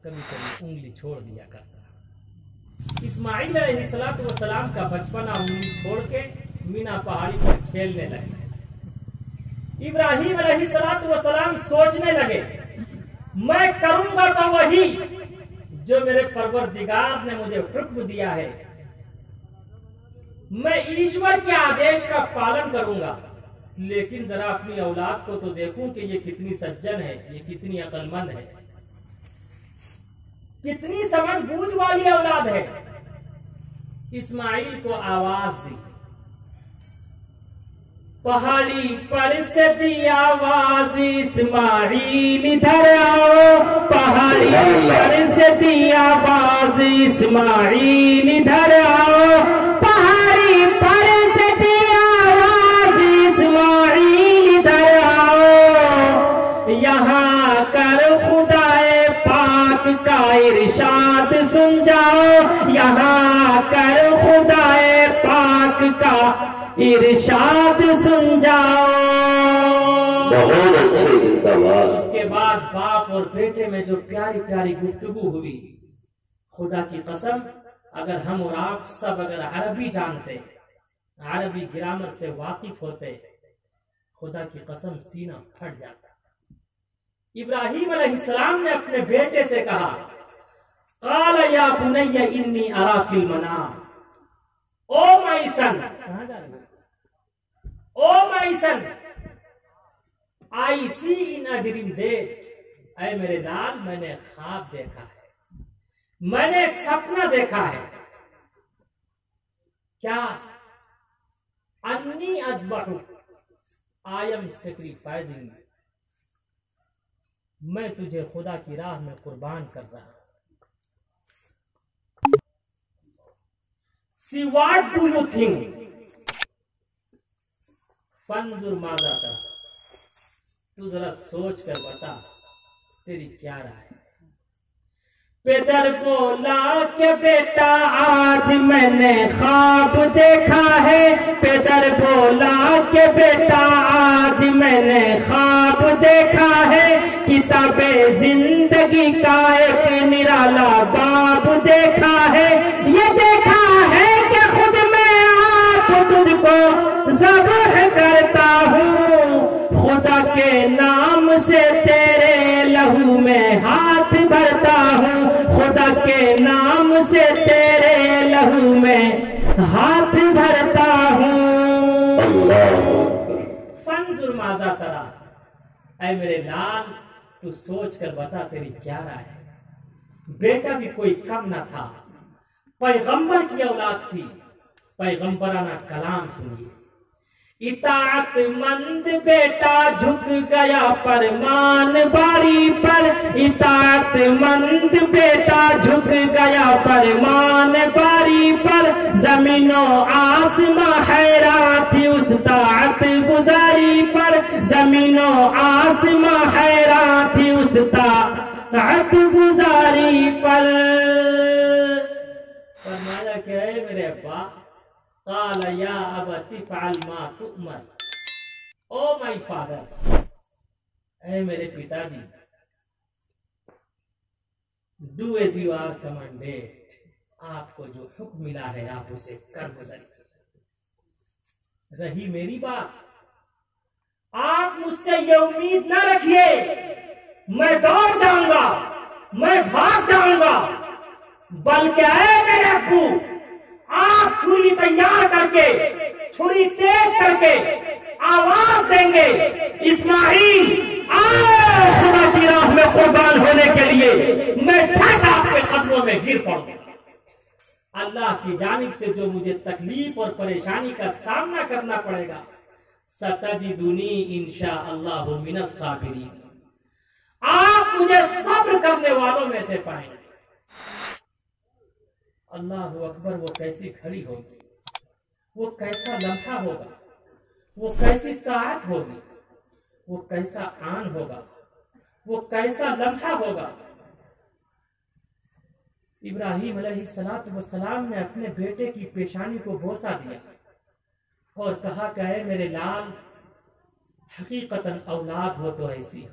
कभी कभी उंगली छोड़ दिया करता। इस्माइल अलैहिस्सलाम का बचपना उंगली छोड़ के मीना पहाड़ी पर खेलने लगे। इब्राहिम अलैहिस्सलाम सोचने लगे, मैं करूंगा तो वही जो मेरे परवरदिगार ने मुझे हुक्म दिया है। मैं ईश्वर के आदेश का पालन करूंगा, लेकिन जरा अपनी औलाद को तो देखूं कि ये कितनी सज्जन है, ये कितनी अक्लमंद है, कितनी समझबूझ वाली औलाद है। इस्माइल को आवाज दी, पहाड़ी पर से दी आवाज, इस्माइल इधर आओ। पहाड़ी पर से दी आवाज, इस्माइल इधर आओ। पहाड़ी पर से दी आवाज, इस्माइल इधर आओ। यहाँ कर खुदाए पाक का इरशाद सुन जाओ। यहाँ कर खुदाए पाक का इरशाद सुन जाओ। बहुत अच्छे, जिंदाबाद। उसके बाद बाप और बेटे में जो प्यारी प्यारी गुफ्तगू हुई, खुदा की कसम, अगर हम और आप सब अगर अरबी जानते, अरबी ग्रामर से वाकिफ होते, खुदा की कसम सीना फट जाता। इब्राहिम अलैहिस्सलाम ने अपने बेटे से कहा, क़ाल या बुनय्या इन्नी अरा फिल मनाम। ओ माय सन, कहां जा रहे हो? Oh my son, I see in a dream that. ऐ मेरे लाल, मैंने ख्वाब देखा है, मैंने एक सपना देखा है। क्या? अन्नी अज़बहु, आई एम सैक्रिफाइसिंग, मैं तुझे खुदा की राह में कुर्बान कर रहा हूं। See what do you think? फंजुर माज़ा तरा, तू जरा सोच कर बता, तेरी क्या राय है? पेदर बोला के बेटा आज मैंने ख्वाब देखा है। पेदर बोला के बेटा आज मैंने ख्वाब देखा है। किताबे जिंदगी का एक निराला बाब देखा है। ये देखा है कि खुद मैं आप तुझको ज़ब्ह करता हूँ। खुदा के नाम से तेरे लहू में हाथ भरता हूँ। खुदा के नाम से तेरे लहू में हाथ भरता हूँ। फंजुर माज़ा तरा, ऐ मेरे लाल, तू सोच कर बता, तेरी क्या राय है? बेटा भी कोई कम न था, पैगंबर की औलाद थी, पैगंबराना कलाम सुनिए। इताअतमंद बेटा झुक गया फरमान बारी पर। इताअतमंद बेटा झुक गया फरमान बारी पर। जमीनों आसमां हैरान थी उस ताअत गुजारी पर। जमीनों आसमां हैरान थी उस ताअत गुजारी पर। फरमाया क्या है मेरे अब्बा? क़ाल या अबती फ़अल मा तुअमर। ओ माय फादर, ऐ मेरे पिताजी, do as you are commanded. आपको जो हुक्म मिला है आप उसे कर गुजरिए। रही मेरी बात, आप मुझसे ये उम्मीद न रखिए मैं दौड़ जाऊंगा, मैं भाग जाऊंगा, बल्कि ऐ मेरे अब्बू, आप छुरी तैयार करके, छुरी तेज करके आवाज देंगे, इस्माइल आओ खुदा की राह में कुर्बान होने के लिए। मैं झट आपके कदमों में गिर पड़ूंगा। अल्लाह की जानिब से जो मुझे तकलीफ और परेशानी का सामना करना पड़ेगा, सतजिदुनी इंशाअल्लाहु मिनस साबिरीन, आप मुझे सब्र करने वालों में से पाएंगे। अल्लाहु अकबर, वो कैसी घड़ी होगी, वो कैसा लम्हा होगा, वो कैसी साअत होगी, वो कैसा आन होगा, वो कैसा लम्हा होगा। इब्राहिम अलैहिस्सलाम ने अपने बेटे की पेशानी को बोसा दिया और कहा कि ऐ मेरे लाल, हकीकतन औलाद हो तो ऐसी हो,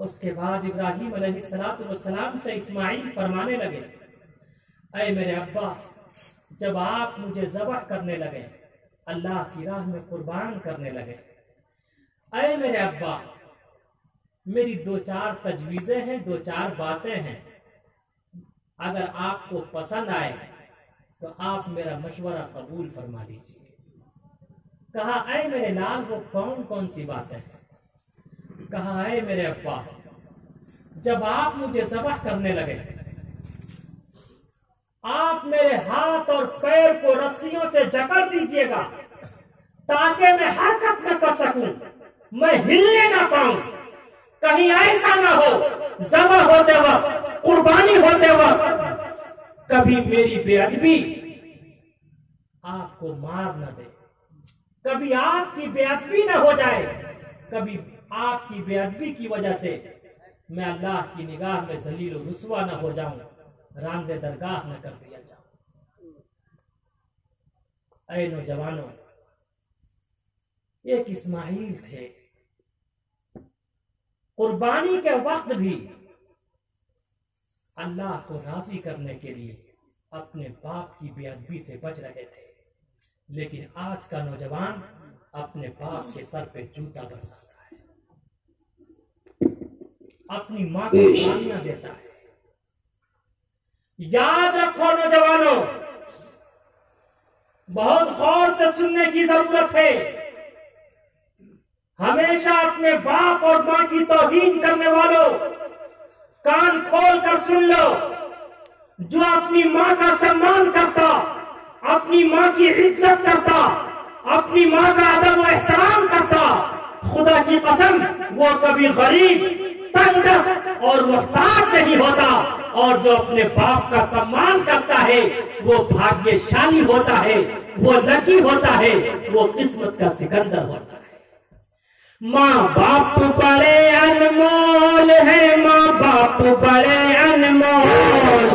उसके बाद इब्राहिम अलैहिस्सलाम से इस्माइल फरमाने लगे, ऐ मेरे अब्बा, जब आप मुझे ज़बह करने लगे, अल्लाह की राह में कुर्बान करने लगे, ऐ मेरे अब्बा, मेरी 2-4 तजवीज़ें हैं, 2-4 बातें हैं, अगर आपको पसंद आए तो आप मेरा मशवरा कबूल फरमा लीजिए। कहा, ऐ मेरे लाल, वो कौन कौन सी बातें हैं? कहा, ऐ मेरे अब्बा, जब आप मुझे ज़बह करने लगे, आप मेरे हाथ और पैर को रस्सियों से जकड़ दीजिएगा ताकि मैं हरकत न कर सकूं, मैं हिलने ना पाऊं। कहीं ऐसा ना हो ज़बह होते वक्त, कुर्बानी होते वक्त कभी मेरी बेअदबी आपको मार न दे, कभी आपकी बेअदबी ना हो जाए, कभी आपकी बेअदबी की वजह से मैं अल्लाह की निगाह में जलील और रुस्वा न हो जाऊं, रांदे दरगाह न कर दिया जाऊं। ऐ नौजवानों, एक इस्माइल थे, कुर्बानी के वक्त भी अल्लाह को राजी करने के लिए अपने बाप की बेअदबी से बच रहे थे। लेकिन आज का नौजवान अपने बाप के सर पे जूता बरसाता है, अपनी मां को गालियां देता है। याद रखो नौजवानों, बहुत गौर से सुनने की जरूरत है। हमेशा अपने बाप और मां की तौहीन करने वालों, कान खोल कर सुन लो। जो अपनी मां का सम्मान करता, अपनी मां की इज्जत करता, अपनी मां का अदब व एहतराम करता, खुदा की कसम वो कभी गरीब, तंगदस्त और मुहताज नहीं होता। और जो अपने बाप का सम्मान करता है वो भाग्यशाली होता है, वो लकी होता है, वो किस्मत का सिकंदर होता है। माँ बाप बड़े अनमोल है, माँ बाप बड़े अनमोल,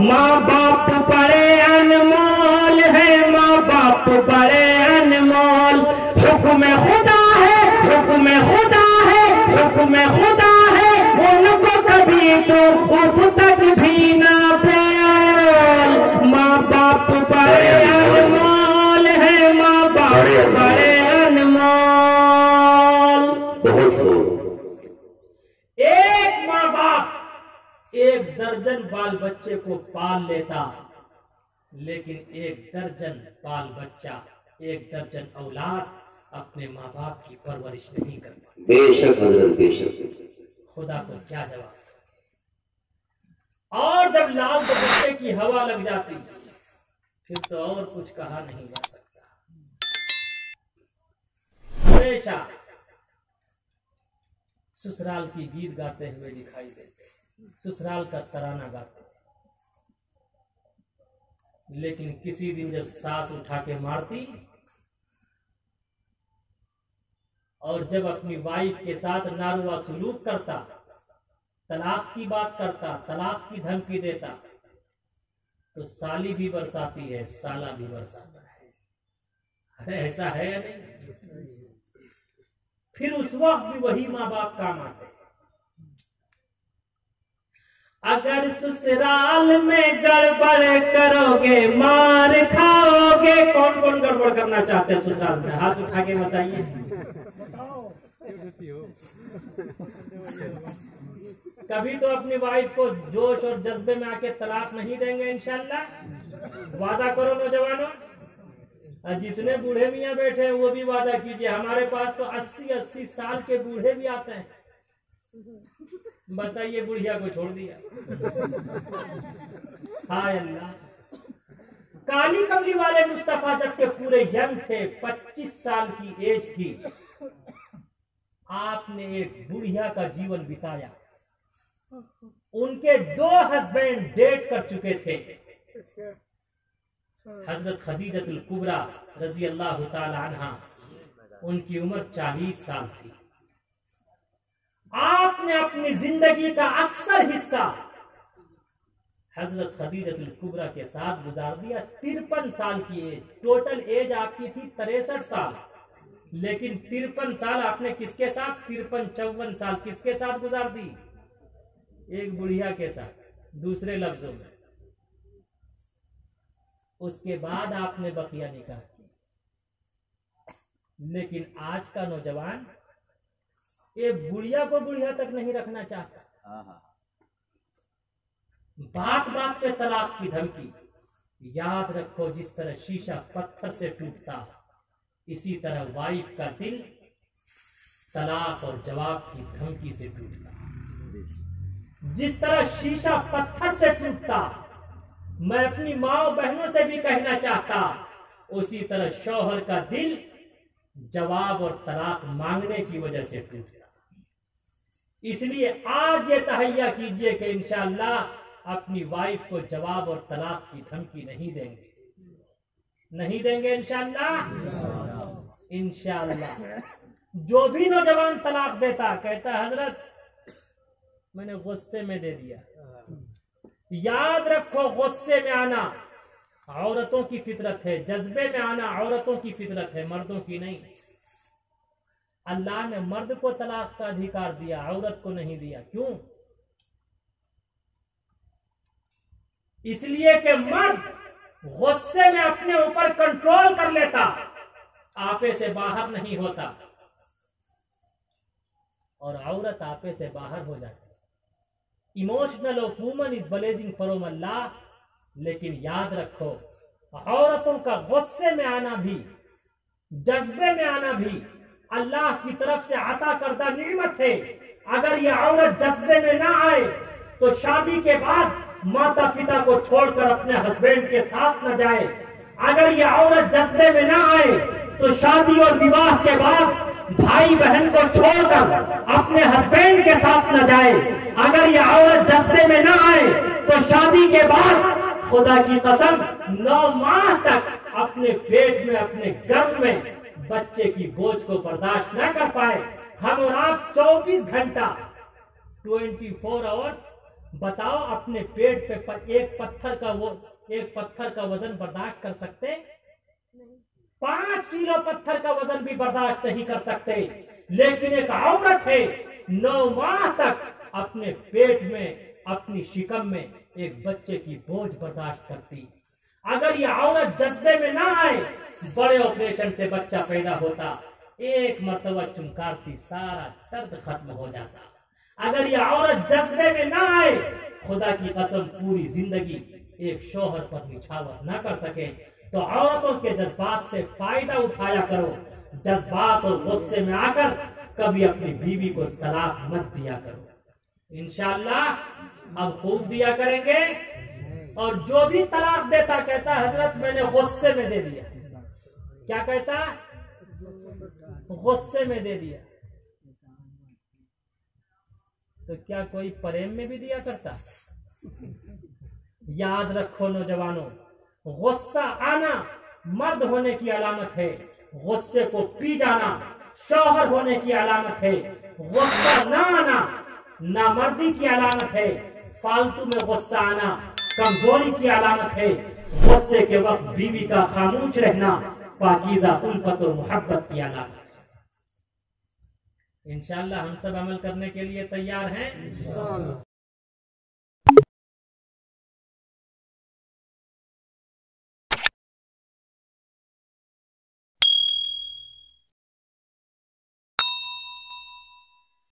माँ बाप बड़े अनमोल है, माँ बाप बड़े अनमोल। हुक्म खुदा है, हुक्म खुदा है, हुक्म खुदा है, उनको कभी तो उस तक भी ना बोल। माँ बाप बड़े अनमोल है, माँ बाप बड़े एक माँ बाप 1 दर्जन बाल बच्चे को पाल लेता, लेकिन 1 दर्जन बाल बच्चा, 1 दर्जन औलाद अपने माँ बाप की परवरिश नहीं कर पाती। बेशक हजरत, बेशक। खुदा को क्या जवाब। और जब लाल दुपट्टे की हवा लग जाती फिर तो और कुछ कहा नहीं जा सकता। हमेशा ससुराल की गीत गाते हुए दिखाई देते, ससुराल का तराना गाते, लेकिन किसी दिन जब सास उठा के मारती और जब अपनी वाइफ के साथ नारुआ सलूक करता, तलाक की बात करता, तलाक की धमकी देता, तो साली भी बरसाती है, साला भी बरसाता है। अरे ऐसा है या नहीं? फिर उस वक्त भी वही माँ बाप काम आते। अगर ससुराल में गड़बड़ करोगे मार खाओगे। कौन कौन गड़बड़ करना चाहते हैं ससुराल में? हाथ उठा के बताइए। कभी तो अपनी वाइफ को जोश और जज्बे में आके तलाक नहीं देंगे इंशाल्लाह। वादा करो नौजवानों। जितने बूढ़े मियाँ बैठे हैं वो भी वादा कीजिए। हमारे पास तो 80-80 साल के बूढ़े भी आते हैं। बताइए, बुढ़िया को छोड़ दिया। हाय अल्लाह। काली कमली वाले मुस्तफा जब के पूरे यंग थे, 25 साल की एज थी, आपने एक बुढ़िया का जीवन बिताया। उनके 2 हस्बैंड डेट कर चुके थे। हजरत खदीजतुल कुबरा रजी अल्लाह ताला अन्हा, उनकी उम्र 40 साल थी। आपने अपनी जिंदगी का अक्सर हिस्सा हजरत खदीजतुल कुबरा के साथ गुजार दिया। 53 साल की एज, टोटल एज आपकी थी 63 साल, लेकिन 53 साल आपने किसके साथ, 53-54 साल किसके साथ गुजार दी? एक बुढ़िया के साथ, दूसरे लफ्जों में। उसके बाद आपने बकिया निकाह किया। लेकिन आज का नौजवान एक बुढ़िया को बुढ़िया तक नहीं रखना चाहता। बात बात पे तलाक की धमकी। याद रखो, जिस तरह शीशा पत्थर से टूटता, इसी तरह वाइफ का दिल तलाक और जवाब की धमकी से टूटता। जिस तरह शीशा पत्थर से टूटता, मैं अपनी माँ बहनों से भी कहना चाहता, उसी तरह शौहर का दिल जवाब और तलाक मांगने की वजह से टूटता। इसलिए आज ये तहैया कीजिए कि इंशाअल्लाह अपनी वाइफ को जवाब और तलाक की धमकी नहीं देंगे इंशाअल्लाह। जो भी नौजवान तलाक देता, कहता हजरत मैंने गुस्से में दे दिया। याद रखो, गुस्से में आना औरतों की फितरत है, जज्बे में आना औरतों की फितरत है, मर्दों की नहीं। अल्लाह ने मर्द को तलाक का अधिकार दिया, औरत को नहीं दिया। क्यों? इसलिए कि मर्द गुस्से में अपने ऊपर कंट्रोल कर लेता, आपे से बाहर नहीं होता, और औरत आपे से बाहर हो जाती। Emotional of woman is blazing from अल्लाह। लेकिन याद रखो, औरतों का गुस्से में आना भी, जज्बे में आना भी अल्लाह की तरफ से अता करदा नियमत है। अगर ये औरत जज्बे में ना आए तो शादी के बाद माता पिता को छोड़कर अपने हस्बैंड के साथ न जाए। अगर ये औरत जज्बे में ना आए तो शादी और विवाह के बाद भाई बहन को छोड़कर अपने हस्बैंड के साथ न जाए। अगर ये औरत जज्बे में ना आए तो शादी के बाद खुदा की कसम 9 माह तक अपने पेट में, अपने गर्भ में बच्चे की बोझ को बर्दाश्त न कर पाए। हम और आप 24 घंटा 24 आवर्स बताओ अपने पेट पे एक पत्थर का वजन बर्दाश्त कर सकते? 5 किलो पत्थर का वजन भी बर्दाश्त नहीं कर सकते। लेकिन एक औरत है 9 माह तक अपने पेट में, अपनी शिकम में एक बच्चे की बोझ बर्दाश्त करती। अगर ये औरत जज्बे में ना आए, बड़े ऑपरेशन से बच्चा पैदा होता, एक मर्तबा चुमकारती, सारा दर्द खत्म हो जाता। अगर ये औरत जज्बे में ना आए, खुदा की कसम पूरी जिंदगी एक शौहर पर निछावर ना कर सके। तो औरतों के जज्बात से फायदा उठाया करो। जज्बात और गुस्से में आकर कभी अपनी बीवी को तलाक मत दिया करो। इंशाअल्लाह अब खूब दिया करेंगे। और जो भी तलाक देता कहता हजरत मैंने गुस्से में दे दिया। क्या कहता? गुस्से में दे दिया। तो क्या कोई प्रेम में भी दिया करता? याद रखो नौजवानों, गुस्सा आना मर्द होने की अलामत है, गुस्से को पी जाना शौहर होने की अलामत है। गुस्सा ना आना नामर्दी की अलामत है, फालतू में गुस्सा आना कमजोरी की अलामत है। गुस्से के वक्त बीवी का खामोश रहना पाकीज़ा उल्फत और मोहब्बत की अलामत है। इंशाअल्लाह हम सब अमल करने के लिए तैयार हैं।